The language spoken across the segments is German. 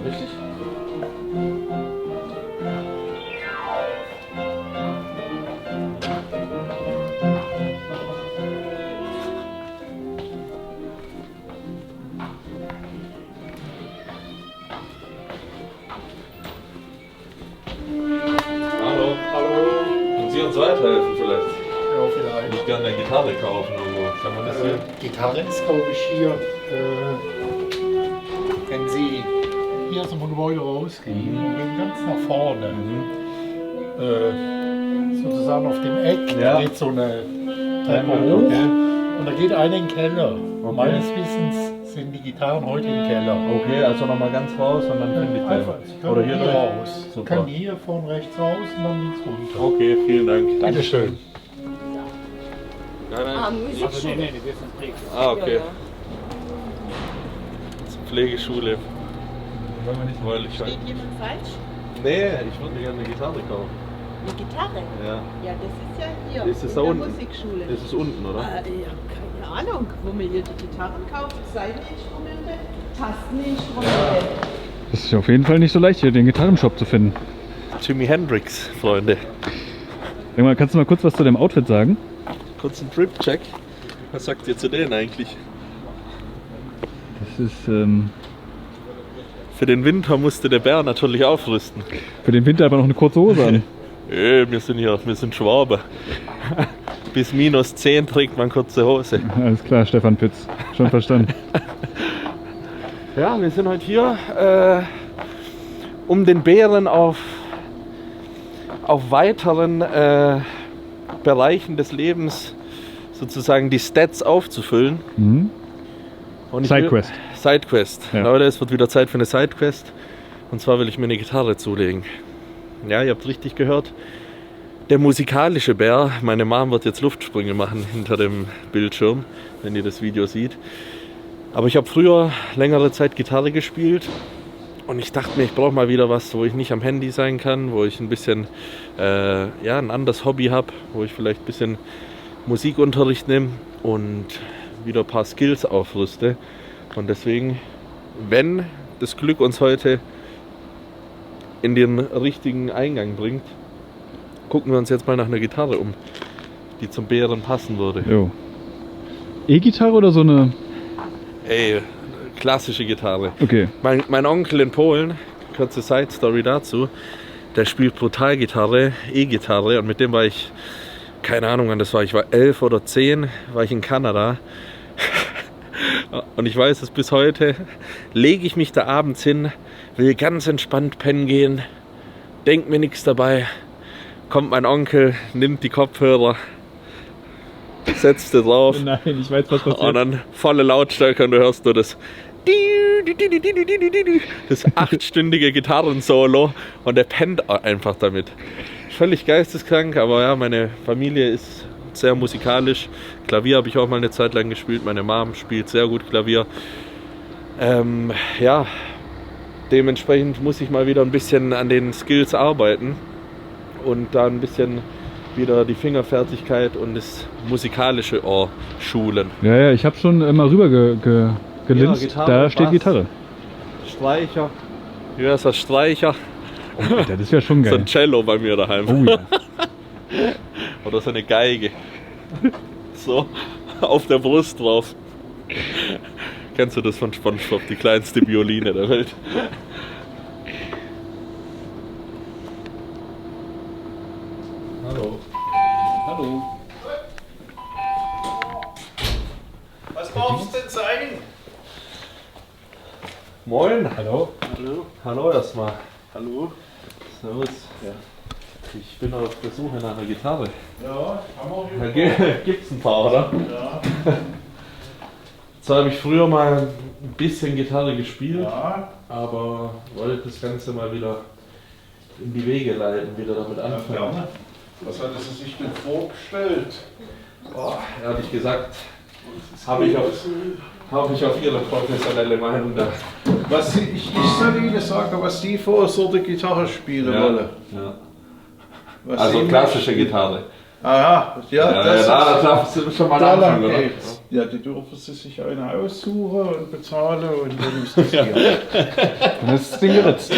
Richtig? Hallo. Hallo. Können Sie uns weiterhelfen vielleicht? Ja, vielleicht. Ich würde gerne eine Gitarre kaufen irgendwo. Kann man das hier? Gitarre ist, glaube ich, hier, wenn Sie hier aus dem Gebäude rausgehen und gehen ganz nach vorne, sozusagen auf dem Eck, Ja. da geht so eine Treppe hoch Okay. und da geht einer in den Keller. Okay. Meines Wissens sind die Gitarren heute im Keller. Okay, also nochmal ganz raus und dann finde ich Einfach, Sie den. können Oder hier hier durch. raus. Sie Super. können hier von rechts raus und dann links runter. Okay, vielen Dank. Bitteschön. Nein, nein. Musikschule. nee, wir sind Pflege. Ah, okay. Ja, ja. Pflegeschule. Wollen wir nicht wollen. Steht jemand falsch? Nee, ich würde gerne eine Gitarre kaufen. Eine Gitarre? Ja. Ja, das ist ja hier Ist es in da der unten? Musikschule. Das ist unten, oder? Ja, keine Ahnung, wo man hier die Gitarren kauft, Saiteninstrumente, Tasteninstrumente. Das ist auf jeden Fall nicht so leicht, hier den Gitarrenshop zu finden. Jimi Hendrix, Freunde. Sag mal, kannst du mal kurz was zu dem Outfit sagen? Kurz ein Trip-Check. Was sagt ihr zu denen eigentlich? Das ist Für den Winter musste der Bär natürlich aufrüsten. für den Winter aber noch eine kurze Hose an. Wir sind Schwaber. Bis minus 10 trägt man kurze Hose. Alles klar, Stefan Pitz. Schon verstanden. Ja, wir sind heute hier, um den Bären auf weiteren Bereichen des Lebens sozusagen die Stats aufzufüllen. Mhm. Und Sidequest. Sidequest. Ja. Leute, es wird wieder Zeit für eine Sidequest. Und zwar will ich mir eine Gitarre zulegen. Ja, ihr habt richtig gehört. Der musikalische Bär, meine Mom wird jetzt Luftsprünge machen hinter dem Bildschirm, wenn ihr das Video sieht. Aber ich habe früher längere Zeit Gitarre gespielt und ich dachte mir, ich brauche mal wieder was, wo ich nicht am Handy sein kann, wo ich ein bisschen ein anderes Hobby habe, wo ich vielleicht ein bisschen Musikunterricht nehme und wieder ein paar Skills aufrüste. Und deswegen, wenn das Glück uns heute in den richtigen Eingang bringt, gucken wir uns jetzt mal nach einer Gitarre um, die zum Bären passen würde. Jo. E-Gitarre oder so eine? Ey, klassische Gitarre. Okay. Mein Onkel in Polen, kurze Side-Story dazu, der spielt brutal Gitarre, E-Gitarre, und mit dem war ich, keine Ahnung wann das war, ich war 11 oder 10, war ich in Kanada. Und ich weiß es bis heute, lege ich mich da abends hin, will ganz entspannt pennen gehen, denk mir nichts dabei, kommt mein Onkel, nimmt die Kopfhörer, setzt sie drauf. Nein, ich weiß, was passiert. Und dann volle Lautstärke und du hörst nur das 8-stündige Gitarrensolo und der pennt einfach damit. Völlig geisteskrank, aber ja, meine Familie ist sehr musikalisch. Klavier habe ich auch mal eine Zeit lang gespielt. Meine Mom spielt sehr gut Klavier. Ja, dementsprechend muss ich mal wieder ein bisschen an den Skills arbeiten und da ein bisschen wieder die Fingerfertigkeit und das musikalische Ohr schulen. Ja, ich habe schon mal rüber gelinst. Ja, Gitarre, Da steht Bass. Gitarre. Streicher. Ja, ist das Streicher. Oh, Alter, das wäre schon So ein geil. Cello bei mir daheim. Oh ja. Oder so eine Geige. So, auf der Brust drauf. Kennst du das von SpongeBob, die kleinste Violine der Welt? Hallo. Hallo. Was darf es denn sein? Moin. Hallo. Hallo. Hallo erstmal. Hallo. Servus. Ja. Ich bin auf der Suche nach einer Gitarre. Ja, haben Da wir hier. gibt's ein paar, oder? Ja. Zwar habe ich früher mal ein bisschen Gitarre gespielt, Ja. aber wollte das Ganze mal wieder in die Wege leiten, wieder damit anfangen. Gerne. Was hat sie sich denn vorgestellt? Boah, ehrlich gesagt, habe ich auf Ihre professionelle Meinung da. Was ich soll Ihnen sagen, was Sie für eine Sorte Gitarre spielen wollen. Ja. Was Also Sie klassische möchten. Gitarre. Aha, ja, das darfst du schon mal da lang anfangen, oder? geht's. Ja, die dürfen sie sich eine aussuchen und bezahlen und dann ist das hier. Dann ist das Ding geritzt.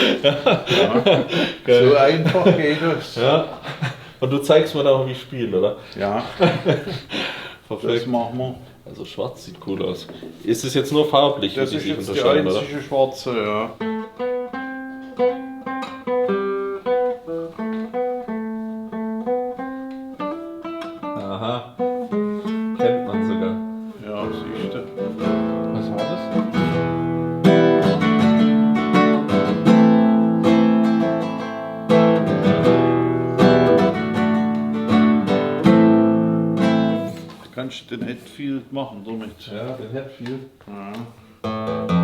So einfach geht es. Ja. Und du zeigst mir dann auch, wie ich spiele, oder? Ja, das Perfekt. machen wir. Also schwarz sieht cool aus. Ist es jetzt nur farblich, Das die ist sich jetzt die unterscheiden, oder? einzige schwarze, ja. Aha. Kennt man sogar. Ja, siehst du. Was war das? Kannst du den Hetfield machen damit? Ja, den Hatfield. Ja.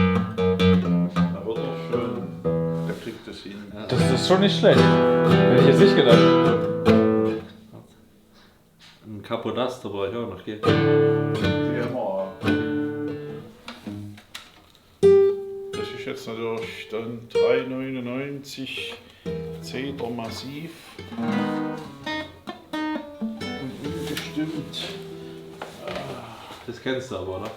Da wird er schön. Der kriegt das hin. Das ist schon nicht schlecht. Hätte ich jetzt nicht gedacht. Ein Capodaster brauche ich auch noch, gell? Die haben wir. Das ist jetzt natürlich dann 3,99 Zeder massiv. Und ungestimmt. Das kennst du aber, oder?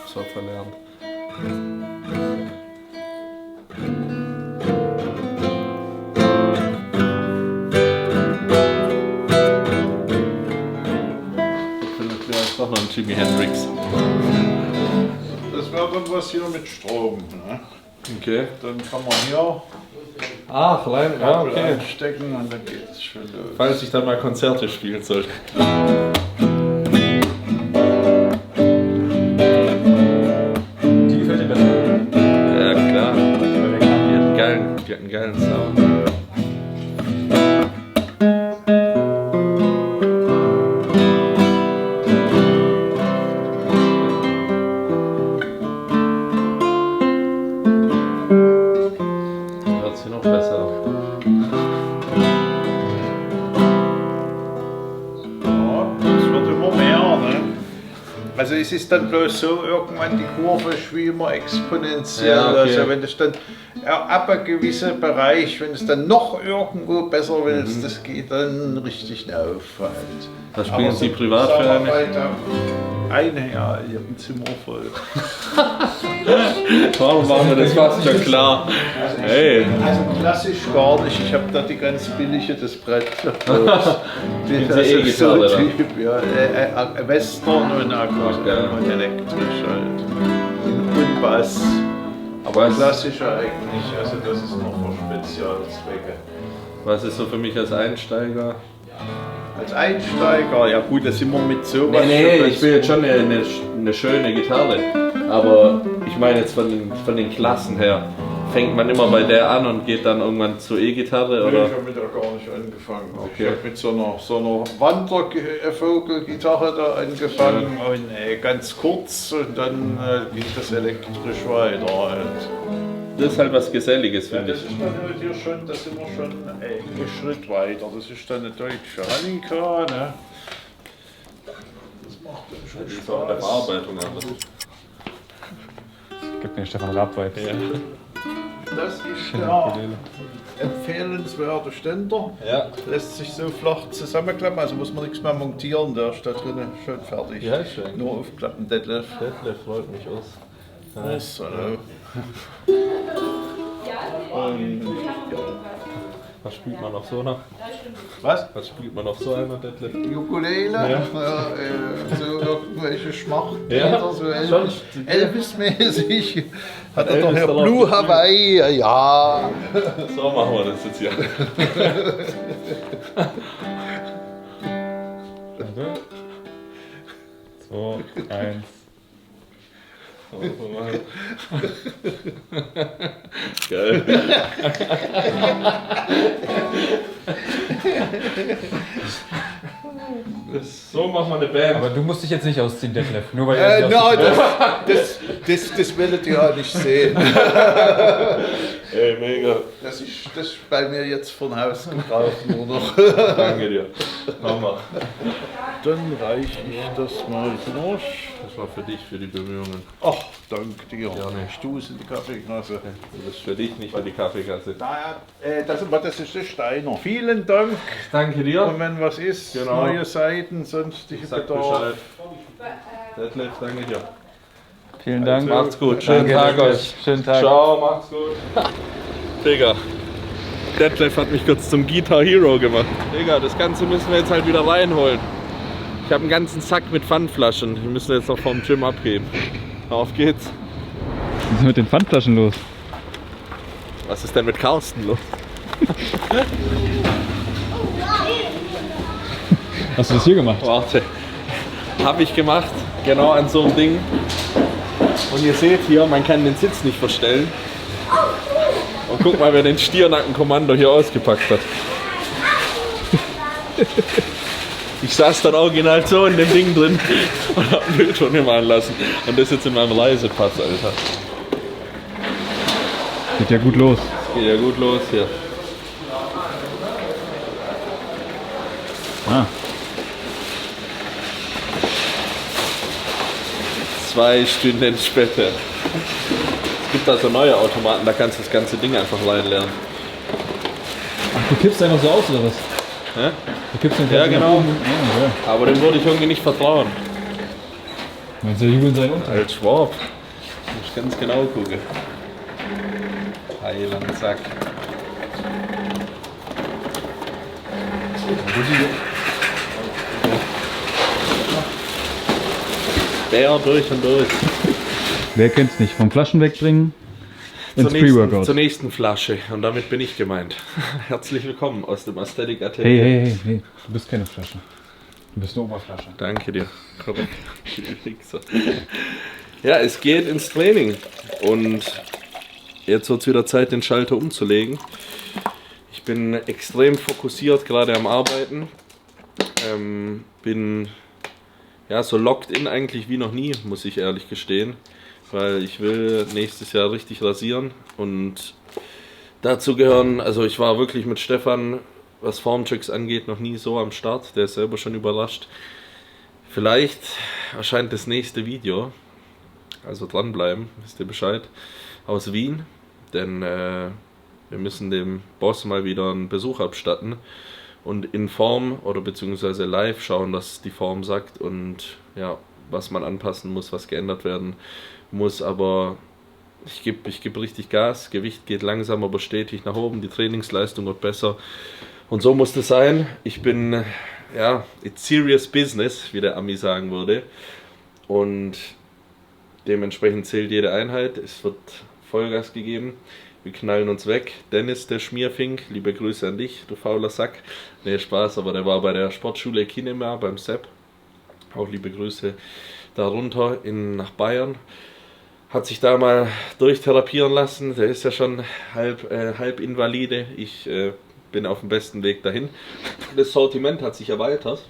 So verlernt. Vielleicht doch noch ein Jimi Hendrix. Das wäre dann was hier mit Strom. Ne? Okay. Dann kann man hier Ach, klein, ja, Kabel okay. einstecken und dann geht es schön los. Falls ich dann mal Konzerte spielen soll. Die gefällt dir besser. Ja, klar. Die hat einen geilen Sound. Hört sich noch besser. Ja, das wird immer mehr. Ne? Also es ist dann bloß so, irgendwann die Kurve ist wie immer exponentiell. Ja, okay. Also wenn es dann ab einem gewissen Bereich, wenn es dann noch irgendwo besser willst, das geht dann richtig auf. Halt. Was spielen Aber Sie so privat für eine? Eine, ja, ihrem Zimmer voll. Warum war mir das fast schon klar? Hey. Also klassisch gar nicht, ich habe da die ganz billige, das Brett. Spielen Sie E-Gitarre so dann? Typ, ja, Western und Akustik geil. und elektrisch halt. Und Bass. Aber Klassischer eigentlich, also das ist noch für Spezialzwecke. was ist so für mich als Einsteiger? Als Einsteiger, ja gut, da sind wir mit sowas. Nee, schon ich will jetzt schon eine schöne Gitarre. Aber ich meine jetzt von den Klassen her. Fängt man immer bei der an und geht dann irgendwann zur E-Gitarre, Nee, oder? ich habe mit der gar nicht angefangen. Okay. Ich habe mit so einer Wandervogelgitarre da angefangen und ganz kurz und dann ging das elektrisch weiter. Halt. Das ist halt was Geselliges, Ja, finde das ich. ist dann halt hier schon, da sind wir schon einen Schritt weiter. Das ist dann eine deutsche Hanika, ne? Das macht dann schon Die ist auch in der Spaß. Bearbeitung anders. Gibt mir Stefan Raab-Vibes. Ja. Das ist der empfehlenswerte Ständer. Ja. Lässt sich so flach zusammenklappen, also muss man nichts mehr montieren, der ist da drinnen schon fertig. Ja, ist schön. Nur aufklappen, Detlef. Detlef freut mich aus. Das, Was spielt man auf so einer? was? Was spielt man auf so einer, Detlef? Ukulele, so irgendwelche Schmachtlieder, Ja, so schon. Elvis-mäßig. Hat er doch Elvis hier dann auch Blue gespielt? Hawaii, ja. So machen wir das jetzt hier. Warte. 2, 1. Geil. So macht man eine Band. Aber du musst dich jetzt nicht ausziehen, Detlef. Nur weil er sich No, ausziehen will. das werdet ihr auch nicht sehen. Ey, mega. Das ist bei mir jetzt von Haus gebraucht nur noch. Danke dir. Mama. Dann reiche ich das mal durch. Das war für dich, für die Bemühungen. Ach, danke dir. Gerne. Stoß in die Kaffeeknasse. Das ist für dich, nicht für die Kaffeekasse. Das ist der Steiner. Vielen Dank. Danke dir. Und wenn was ist, Genau. neue Seiten, sonstige Sag Bedarf. Bescheid. Detlef, danke dir. Vielen Dank. Macht's gut. Schönen Danke, Tag danke. euch. Schönen Tag. Ciao, macht's gut. Digga. Detlef hat mich kurz zum Guitar Hero gemacht. Digga, das Ganze müssen wir jetzt halt wieder reinholen. Ich habe einen ganzen Sack mit Pfandflaschen. Die müssen wir jetzt noch vom Gym abgeben. Auf geht's. Was ist mit den Pfandflaschen los? Was ist denn mit Carsten los? Hast du das hier gemacht? Warte. Habe ich gemacht. Genau an so einem Ding. Und ihr seht hier, man kann den Sitz nicht verstellen. Und guck mal, wer den Stiernackenkommando hier ausgepackt hat. Ich saß dann original so in dem Ding drin und hab ein Bild von ihm anlassen. Und das jetzt in meinem Reisepass, Alter. Geht ja gut los. Geht ja gut los hier. Ah, 2 Stunden später. Es gibt also neue Automaten, da kannst du das ganze Ding einfach reinlernen. ach, du kippst einfach so aus oder was? Hä? Du kippst den Ja, Fernseher genau. nach oben. Ja, ja. Aber dem würde ich irgendwie nicht vertrauen. Meinst du, jubeln sein unter? Als Schwab. Muss ich ganz genau gucken. Heiland, Sack. Bär durch und durch. Wer kennt's nicht? Vom Flaschen wegbringen ins Pre-Workout. Zur nächsten Flasche. Und damit bin ich gemeint. Herzlich willkommen aus dem Aesthetic Atelier. Hey, hey, hey, hey. Du bist keine Flasche. Du bist eine Oberflasche. Danke dir. Korrekt. Ja, es geht ins Training. Und jetzt wird es wieder Zeit, den Schalter umzulegen. Ich bin extrem fokussiert gerade am Arbeiten. Bin ja so locked in eigentlich wie noch nie, muss ich ehrlich gestehen. Weil ich will nächstes Jahr richtig rasieren. Und dazu gehören, also ich war wirklich mit Stefan, was Formchecks angeht, noch nie so am Start. Der ist selber schon überrascht. Vielleicht erscheint das nächste Video, also dranbleiben, wisst ihr Bescheid, aus Wien. Denn wir müssen dem Boss mal wieder einen Besuch abstatten und in Form oder beziehungsweise live schauen, was die Form sagt und ja, was man anpassen muss, was geändert werden muss. Aber ich geb richtig Gas, Gewicht geht langsam aber stetig nach oben, die Trainingsleistung wird besser und so muss das sein. Ich bin, ja, it's serious business, wie der Ami sagen würde, und dementsprechend zählt jede Einheit, es wird Vollgas gegeben. Wir knallen uns weg. Dennis, der Schmierfink, liebe Grüße an dich, du fauler Sack. Nee, Spaß, aber der war bei der Sportschule Kinema beim Sepp. Auch liebe Grüße darunter nach Bayern. Hat sich da mal durchtherapieren lassen. Der ist ja schon halb invalide. Ich bin auf dem besten Weg dahin. Das Sortiment hat sich erweitert.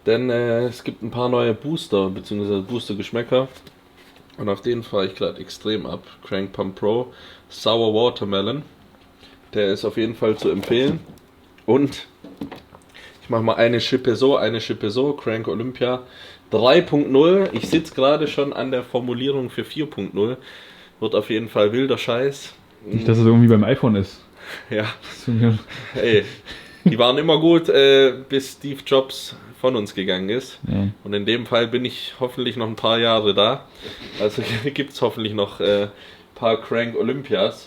Denn es gibt ein paar neue Booster, bzw. Booster-Geschmäcker. Und auf den fahre ich gerade extrem ab. Crank Pump Pro Sour Watermelon. Der ist auf jeden Fall zu empfehlen. Und ich mache mal eine Schippe so. Crank Olympia 3.0. Ich sitze gerade schon an der Formulierung für 4.0. Wird auf jeden Fall wilder Scheiß. Nicht, dass es irgendwie beim iPhone ist. Ja. Ey, die waren immer gut, bis Steve Jobs von uns gegangen ist. Ja. Und in dem Fall bin ich hoffentlich noch ein paar Jahre da. Also gibt es hoffentlich noch ein paar Crank Olympias.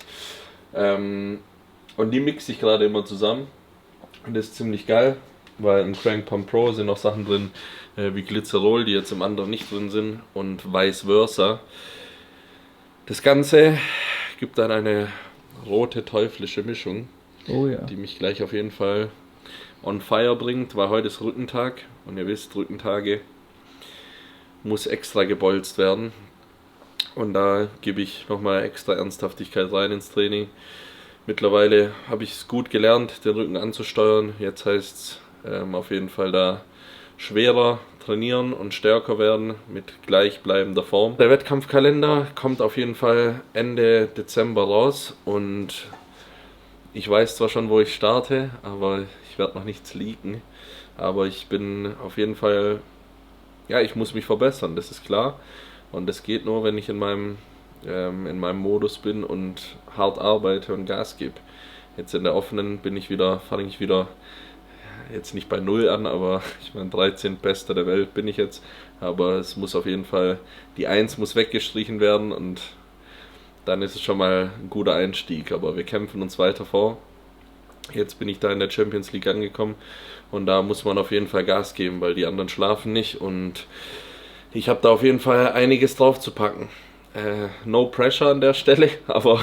Und die mixe ich gerade immer zusammen. Und das ist ziemlich geil, weil im Crank Pump Pro sind noch Sachen drin wie Glycerol, die jetzt im anderen nicht drin sind. Und vice versa. Das Ganze gibt dann eine rote teuflische Mischung, oh ja, die mich gleich auf jeden Fall on fire bringt, weil heute ist Rückentag und ihr wisst, Rückentage muss extra gebolzt werden und da gebe ich nochmal extra Ernsthaftigkeit rein ins Training. Mittlerweile habe ich es gut gelernt, den Rücken anzusteuern. Jetzt heißt es auf jeden Fall da schwerer trainieren und stärker werden mit gleichbleibender Form. Der Wettkampfkalender kommt auf jeden Fall Ende Dezember raus und ich weiß zwar schon, wo ich starte, aber ich werde noch nichts leaken. Aber ich bin auf jeden Fall, ja, ich muss mich verbessern, das ist klar. Und das geht nur, wenn ich in meinem Modus bin und hart arbeite und Gas gebe. Jetzt in der offenen fange ich wieder jetzt nicht bei 0 an, aber ich meine 13. Bester der Welt bin ich jetzt. Aber es muss auf jeden Fall, die 1 muss weggestrichen werden und dann ist es schon mal ein guter Einstieg. Aber wir kämpfen uns weiter vor. Jetzt bin ich da in der Champions League angekommen und da muss man auf jeden Fall Gas geben, weil die anderen schlafen nicht und ich habe da auf jeden Fall einiges drauf zu packen. No pressure an der Stelle, aber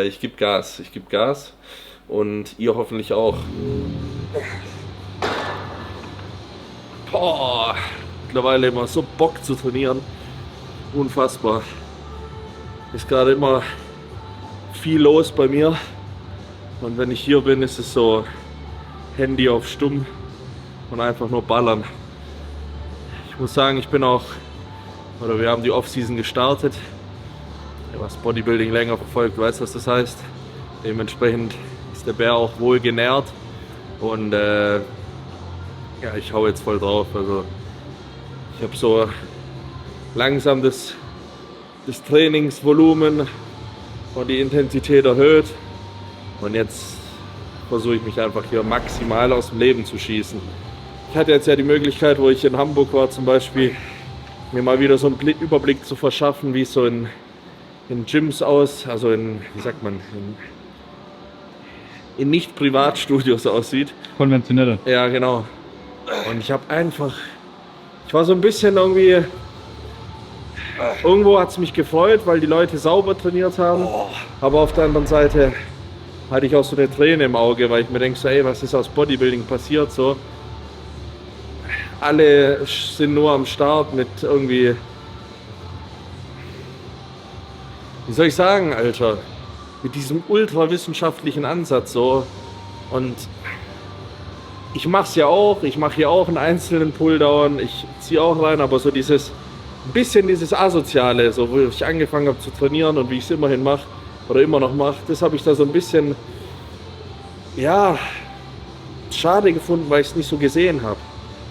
ich gebe Gas. Und ihr hoffentlich auch. Boah, mittlerweile immer so Bock zu trainieren. Unfassbar. Ist gerade immer viel los bei mir. Und wenn ich hier bin, ist es so Handy auf stumm und einfach nur ballern. Ich muss sagen, wir haben die Off-Season gestartet. Wer was Bodybuilding länger verfolgt, weiß, was das heißt. Dementsprechend ist der Bär auch wohl genährt. Und ja, ich hau jetzt voll drauf. Also ich habe so langsam das Trainingsvolumen und die Intensität erhöht. Und jetzt versuche ich mich einfach hier maximal aus dem Leben zu schießen. Ich hatte jetzt ja die Möglichkeit, wo ich in Hamburg war zum Beispiel, mir mal wieder so einen Überblick zu verschaffen, wie es so in Gyms also in Nicht-Privatstudios aussieht. Konventionelle. Ja, genau. Und ich war so ein bisschen irgendwo hat es mich gefreut, weil die Leute sauber trainiert haben. Aber auf der anderen Seite hatte ich auch so eine Träne im Auge, weil ich mir denke, so, ey, was ist aus Bodybuilding passiert? So, alle sind nur am Start mit irgendwie, wie soll ich sagen, Alter, mit diesem ultrawissenschaftlichen Ansatz so. Und ich mach's ja auch, ich mache hier auch einen einzelnen Pulldown, ich ziehe auch rein, aber so dieses Asoziale, so wo ich angefangen habe zu trainieren und wie ich es immerhin mache oder immer noch mache, das habe ich da so ein bisschen, ja, schade gefunden, weil ich es nicht so gesehen habe.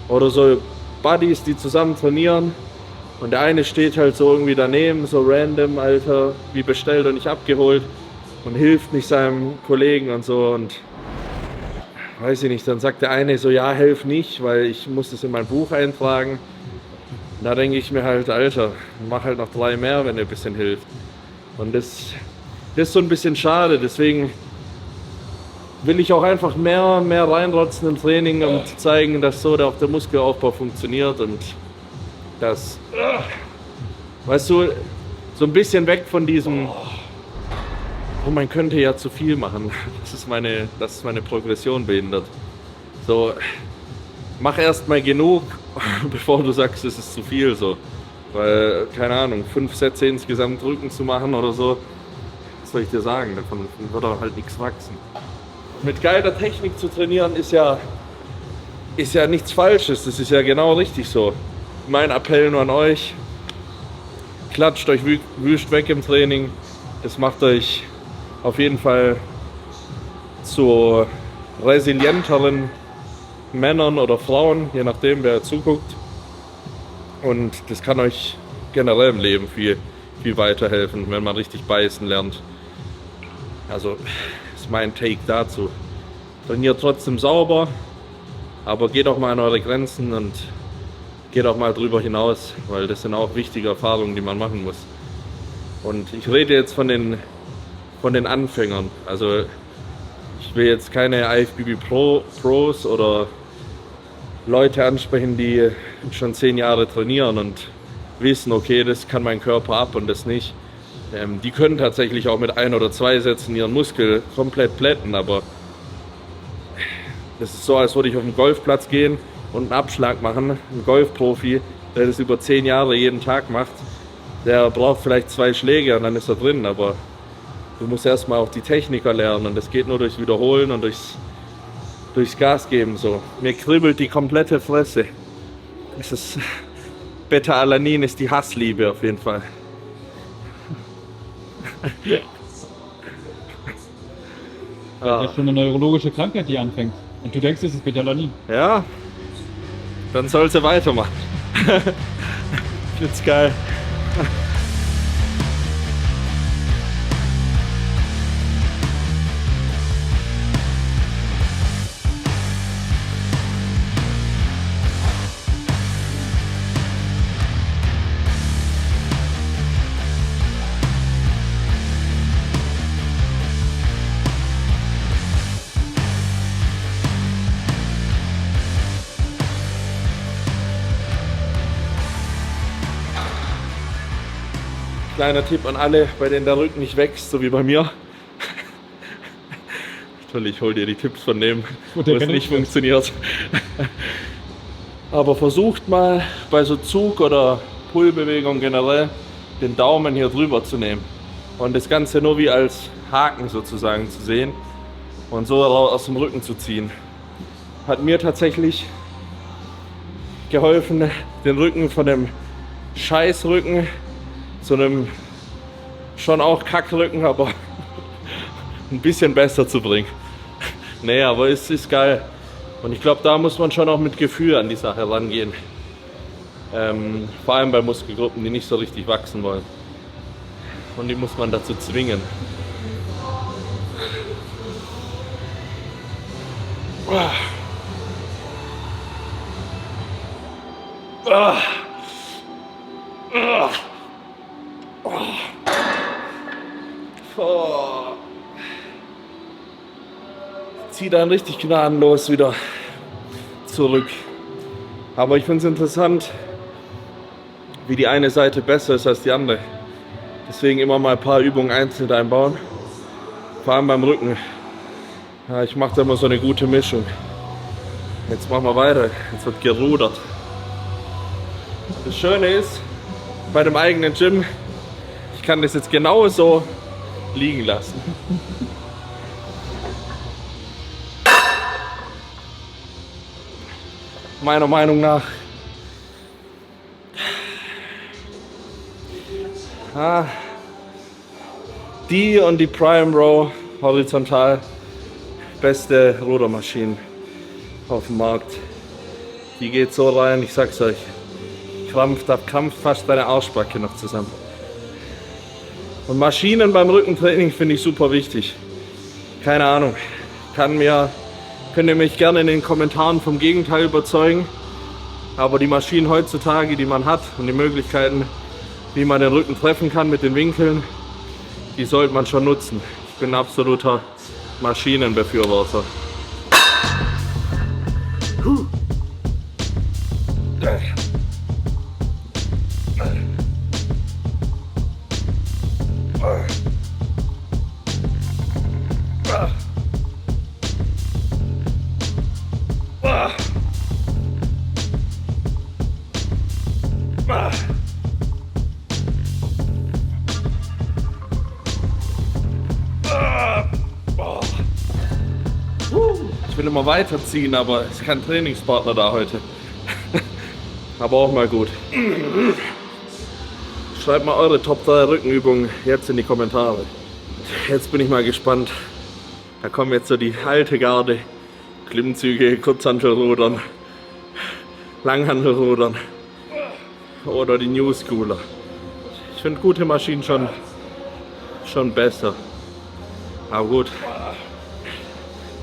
Oder so Buddies, die zusammen trainieren und der eine steht halt so irgendwie daneben, so random, Alter, wie bestellt und nicht abgeholt und hilft nicht seinem Kollegen und so und weiß ich nicht, dann sagt der eine so, ja, helf nicht, weil ich muss das in mein Buch eintragen. Da denke ich mir halt, Alter, mach halt noch 3 mehr, wenn ihr ein bisschen hilft. Und das ist so ein bisschen schade, deswegen will ich auch einfach mehr reinrotzen im Training, um zu zeigen, dass so auch der Muskelaufbau funktioniert und das, weißt du, so ein bisschen weg von diesem, oh, man könnte ja zu viel machen, das ist meine Progression behindert. So, mach erst mal genug, bevor du sagst, es ist zu viel, so. Weil, keine Ahnung, 5 Sätze insgesamt Rücken zu machen oder so, was soll ich dir sagen, davon wird auch halt nichts wachsen. Mit geiler Technik zu trainieren ist ja nichts Falsches, das ist ja genau richtig so. Mein Appell nur an euch, klatscht euch wüst weg im Training, das macht euch auf jeden Fall zu resilienteren Männern oder Frauen, je nachdem wer zuguckt. Und das kann euch generell im Leben viel weiterhelfen, wenn man richtig beißen lernt. Also ist mein Take dazu. Trainiert trotzdem sauber, aber geht auch mal an eure Grenzen und geht auch mal drüber hinaus, weil das sind auch wichtige Erfahrungen, die man machen muss. Und ich rede jetzt von den Anfängern. Also ich will jetzt keine IFBB Pros oder Leute ansprechen, die schon 10 Jahre trainieren und wissen, okay, das kann mein Körper ab und das nicht. Die können tatsächlich auch mit 1 oder 2 Sätzen ihren Muskel komplett plätten, aber das ist so, als würde ich auf den Golfplatz gehen und einen Abschlag machen. Ein Golfprofi, der das über 10 Jahre jeden Tag macht, der braucht vielleicht 2 Schläge und dann ist er drin, aber du musst erstmal auch die Techniker lernen und das geht nur durchs Wiederholen und durchs durchs Gas geben. So. Mir kribbelt die komplette Fresse. Dieses Beta-Alanin ist die Hassliebe auf jeden Fall. Das ist schon eine neurologische Krankheit, die anfängt. Und du denkst, es ist Beta-Alanin. Ja, dann soll sie weitermachen. Ich find's geil. Kleiner Tipp an alle, bei denen der Rücken nicht wächst, so wie bei mir. Natürlich, hol dir die Tipps von dem, wo es nicht funktioniert. Aber versucht mal bei so Zug- oder Pullbewegungen generell den Daumen hier drüber zu nehmen und das Ganze nur wie als Haken sozusagen zu sehen und so aus dem Rücken zu ziehen. Hat mir tatsächlich geholfen, den Rücken von dem Scheißrücken zu einem schon auch Kackrücken, aber ein bisschen besser zu bringen. Nee, aber es ist geil. Und ich glaube, da muss man schon auch mit Gefühl an die Sache rangehen. Vor allem bei Muskelgruppen, die nicht so richtig wachsen wollen. Und die muss man dazu zwingen. Zieht dann richtig gnadenlos wieder zurück. Aber ich finde es interessant, wie die eine Seite besser ist als die andere. Deswegen immer mal ein paar Übungen einzeln einbauen. Vor allem beim Rücken. Ja, ich mache da immer so eine gute Mischung. Jetzt machen wir weiter. Jetzt wird gerudert. Das Schöne ist, bei dem eigenen Gym, ich kann das jetzt genauso liegen lassen. Meiner Meinung nach die und die Prime Row horizontal beste Rudermaschinen auf dem Markt. Die geht so rein, ich sag's euch, krampft fast deine Arschbacke noch zusammen. Und Maschinen beim Rückentraining finde ich super wichtig. Keine Ahnung, könnt ihr mich gerne in den Kommentaren vom Gegenteil überzeugen. Aber die Maschinen heutzutage, die man hat und die Möglichkeiten, wie man den Rücken treffen kann mit den Winkeln, die sollte man schon nutzen. Ich bin ein absoluter Maschinenbefürworter. Ich will immer weiterziehen, aber es ist kein Trainingspartner da heute. Aber auch mal gut. Schreibt mal eure Top 3 Rückenübungen jetzt in die Kommentare. Jetzt bin ich mal gespannt. Da kommen jetzt so die alte Garde. Klimmzüge, Kurzhantelrudern, Langhantelrudern oder die New Schooler. Ich finde gute Maschinen schon besser. Aber gut.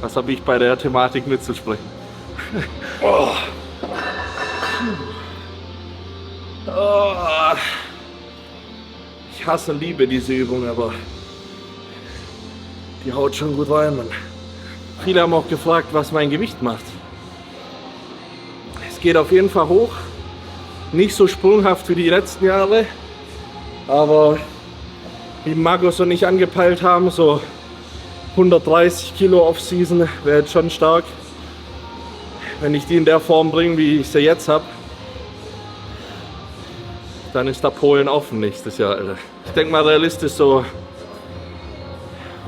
Was habe ich bei der Thematik mitzusprechen? Oh. Oh. Ich hasse und liebe diese Übung, aber die haut schon gut rein, Mann. Viele haben auch gefragt, was mein Gewicht macht. Es geht auf jeden Fall hoch. Nicht so sprunghaft wie die letzten Jahre, aber wie Markus und ich angepeilt haben, so 130 Kilo Off-Season wäre jetzt schon stark. Wenn ich die in der Form bringe, wie ich sie jetzt habe, dann ist da Polen offen nächstes Jahr, Alter. Ich denke mal realistisch so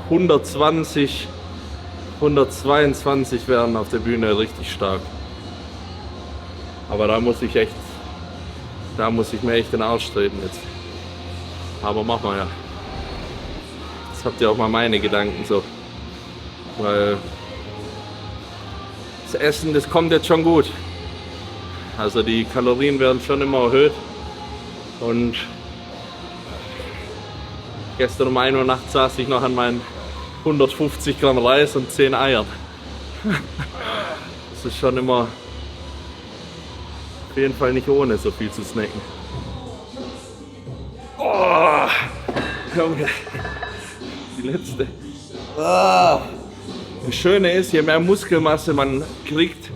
120 122 wären auf der Bühne richtig stark. Aber da muss ich mir echt den Arsch treten jetzt. Aber machen wir ja. Das habt ihr auch mal meine Gedanken so. Weil das Essen, das kommt jetzt schon gut. Also die Kalorien werden schon immer erhöht. Und gestern um 1 Uhr nachts saß ich noch an meinen 150 Gramm Reis und 10 Eiern. Das ist schon immer auf jeden Fall nicht ohne so viel zu snacken. Oh, Junge, die letzte. Oh. Das Schöne ist, je mehr Muskelmasse man kriegt,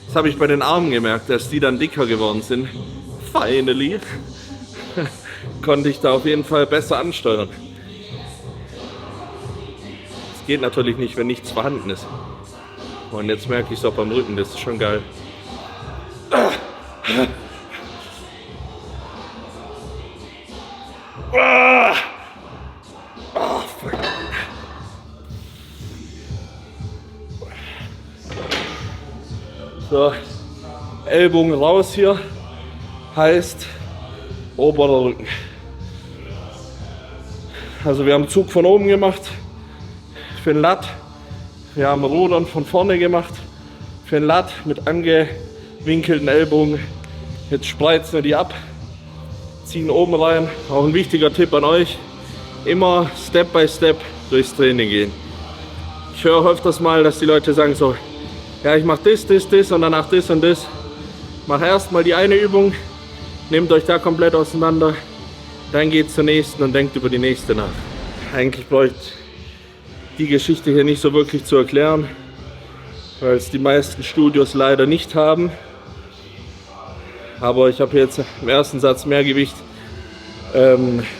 das habe ich bei den Armen gemerkt, dass die dann dicker geworden sind. Finally konnte ich da auf jeden Fall besser ansteuern. Das geht natürlich nicht, wenn nichts vorhanden ist. Und jetzt merke ich es auch beim Rücken, das ist schon geil. Oh, fuck. So, Ellbogen raus hier, heißt oberer Rücken. Also wir haben Zug von oben gemacht für den Lat. Wir haben Rudern von vorne gemacht für den Lat mit angewinkelten Ellbogen. Jetzt spreizen wir die ab, ziehen oben rein. Auch ein wichtiger Tipp an euch, immer Step by Step durchs Training gehen. Ich höre öfters mal, dass die Leute sagen so, ja, ich mache das und danach das und das. Macht erstmal die eine Übung, nehmt euch da komplett auseinander, dann geht zur nächsten und denkt über die nächste nach. Eigentlich bräuchte die Geschichte hier nicht so wirklich zu erklären, weil es die meisten Studios leider nicht haben. Aber ich habe jetzt im ersten Satz mehr Gewicht,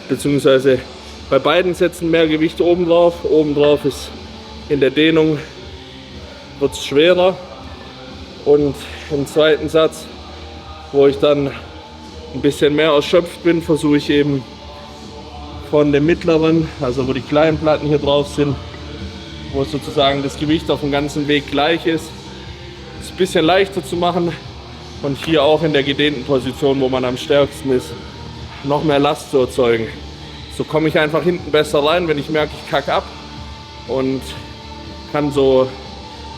beziehungsweise bei beiden Sätzen mehr Gewicht oben drauf. Oben drauf ist in der Dehnung wird es schwerer. Und im zweiten Satz, wo ich dann ein bisschen mehr erschöpft bin, versuche ich eben von dem mittleren, also wo die kleinen Platten hier drauf sind, wo sozusagen das Gewicht auf dem ganzen Weg gleich ist, es ein bisschen leichter zu machen und hier auch in der gedehnten Position, wo man am stärksten ist, noch mehr Last zu erzeugen. So komme ich einfach hinten besser rein, wenn ich merke, ich kacke ab und kann so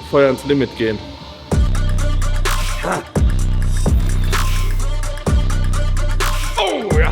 Feuer ins Limit gehen. Oh ja!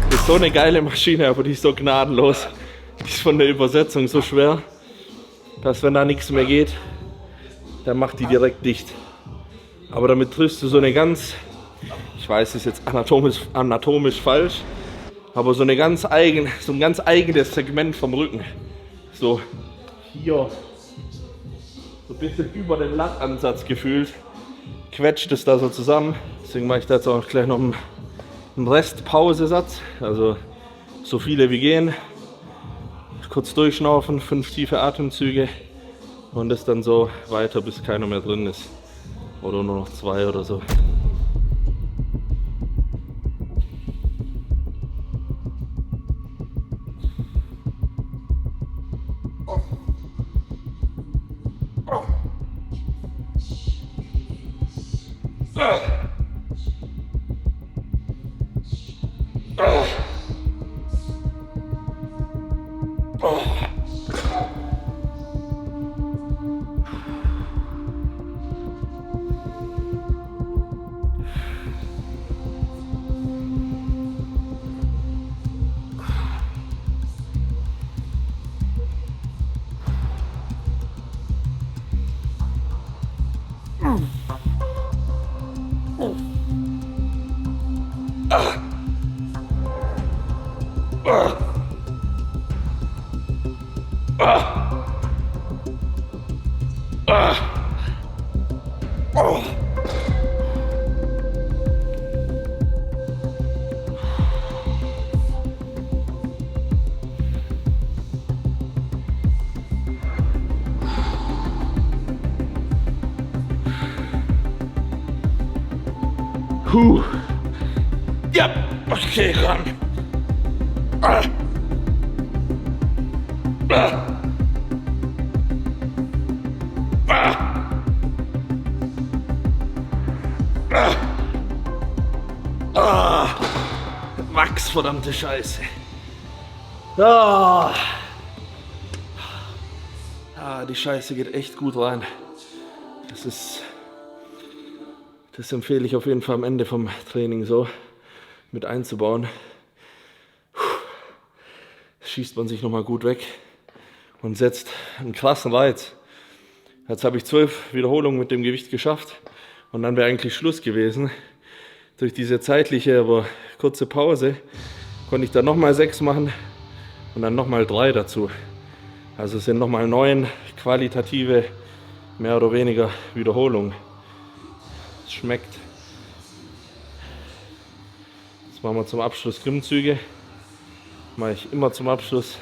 Das ist so eine geile Maschine, aber die ist so gnadenlos. Die ist von der Übersetzung so schwer, dass wenn da nichts mehr geht, dann macht die direkt dicht. Aber damit triffst du so eine ganz, ich weiß, das ist jetzt anatomisch falsch, aber so ein ganz eigenes Segment vom Rücken. So hier, so ein bisschen über den Lattansatz gefühlt, quetscht es da so zusammen. Deswegen mache ich da jetzt auch gleich noch einen Restpausesatz, also so viele wie gehen. Kurz durchschnaufen, 5 tiefe Atemzüge und das dann so weiter, bis keiner mehr drin ist. Oder nur noch 2 oder so. Ja, okay, ran. Max, verdammte Scheiße. Die Scheiße geht echt gut rein. Das empfehle ich auf jeden Fall am Ende vom Training so mit einzubauen. Schießt man sich nochmal gut weg und setzt einen krassen Reiz. Jetzt habe ich 12 Wiederholungen mit dem Gewicht geschafft und dann wäre eigentlich Schluss gewesen. Durch diese zeitliche, aber kurze Pause konnte ich dann nochmal 6 machen und dann nochmal 3 dazu. Also es sind nochmal 9 qualitative, mehr oder weniger Wiederholungen. Es schmeckt. Jetzt machen wir zum Abschluss Klimmzüge. Mache ich immer zum Abschluss.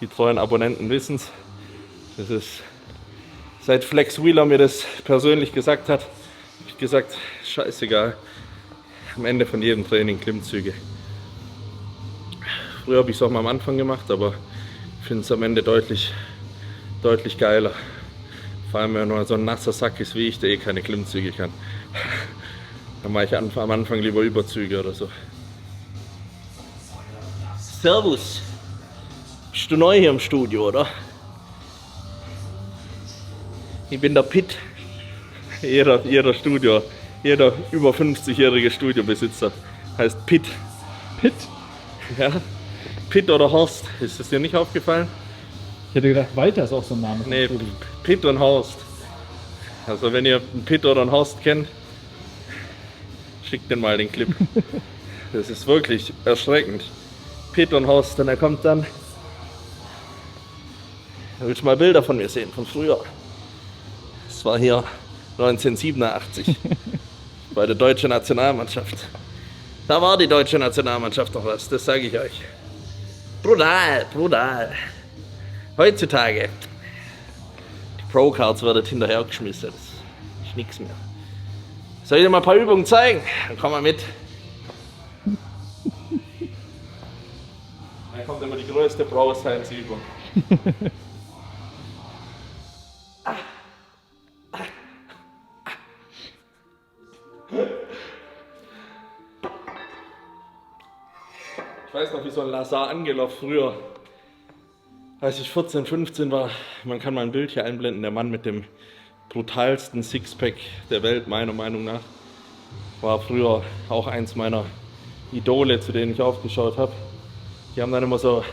Die treuen Abonnenten wissen es. Das ist, seit Flex Wheeler mir das persönlich gesagt hat, habe ich gesagt, scheißegal. Am Ende von jedem Training Klimmzüge. Früher habe ich es auch mal am Anfang gemacht, aber ich finde es am Ende deutlich geiler. Vor allem, wenn man so ein nasser Sack ist wie ich, der keine Klimmzüge kann. Dann mache ich am Anfang lieber Überzüge oder so. Servus. Bist du neu hier im Studio, oder? Ich bin der Pitt. Jeder über 50-jährige Studiobesitzer heißt Pitt. Pitt? Ja. Pitt oder Horst. Ist das dir nicht aufgefallen? Ich hätte gedacht, Walter ist auch so ein Name. Nee, Pitt und Horst. Also wenn ihr einen Pitt oder einen Horst kennt, schickt den mal den Clip. Das ist wirklich erschreckend. Pitt und Horst, und er kommt dann. Willst du mal Bilder von mir sehen, von früher? Das war hier 1987 bei der deutschen Nationalmannschaft. Da war die deutsche Nationalmannschaft noch was, das sage ich euch. Brutal, brutal. Heutzutage, die Pro-Cards werden hinterhergeschmissen, das ist nichts mehr. Soll ich dir mal ein paar Übungen zeigen? Dann komm mal mit. Dann kommt immer die größte Pro-Science-Übung. Ich weiß noch, wie so ein Lazar Angelov früher, als ich 14, 15 war, man kann mal ein Bild hier einblenden, der Mann mit dem brutalsten Sixpack der Welt, meiner Meinung nach, war früher auch eins meiner Idole, zu denen ich aufgeschaut habe. Die haben dann immer so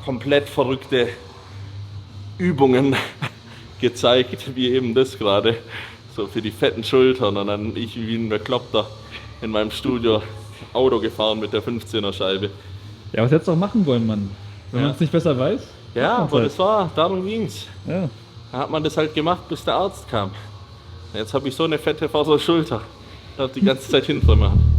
komplett verrückte Übungen gezeigt, wie eben das gerade, so für die fetten Schultern, und dann ich wie ein Bekloppter in meinem Studio Auto gefahren mit der 15er Scheibe. Ja, was hättest du auch machen wollen, Mann? Wenn man es nicht besser weiß? Ja, aber das war, darum ging's. Ja. Da hat man das halt gemacht, bis der Arzt kam. Jetzt habe ich so eine fette vordere Schulter. Ich darf die ganze Zeit hinter machen.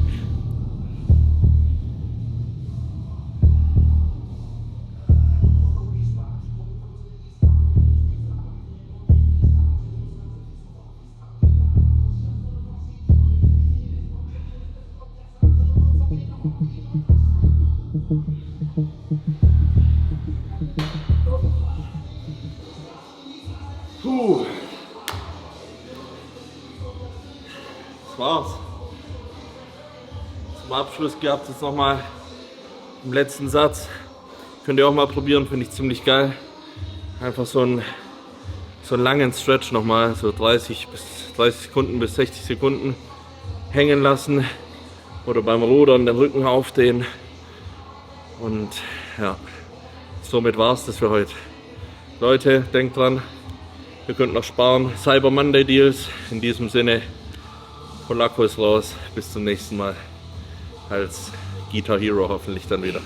Puh. Das war's. Zum Abschluss gab es jetzt nochmal im letzten Satz. Könnt ihr auch mal probieren, finde ich ziemlich geil. Einfach so einen langen Stretch nochmal, so 30 Sekunden bis 60 Sekunden hängen lassen. Oder beim Rudern den Rücken aufdehnen. Und ja, somit war's das für heute. Leute, denkt dran, ihr könnt noch sparen. Cyber Monday Deals. In diesem Sinne, Polacco ist raus. Bis zum nächsten Mal. Als Guitar Hero hoffentlich dann wieder.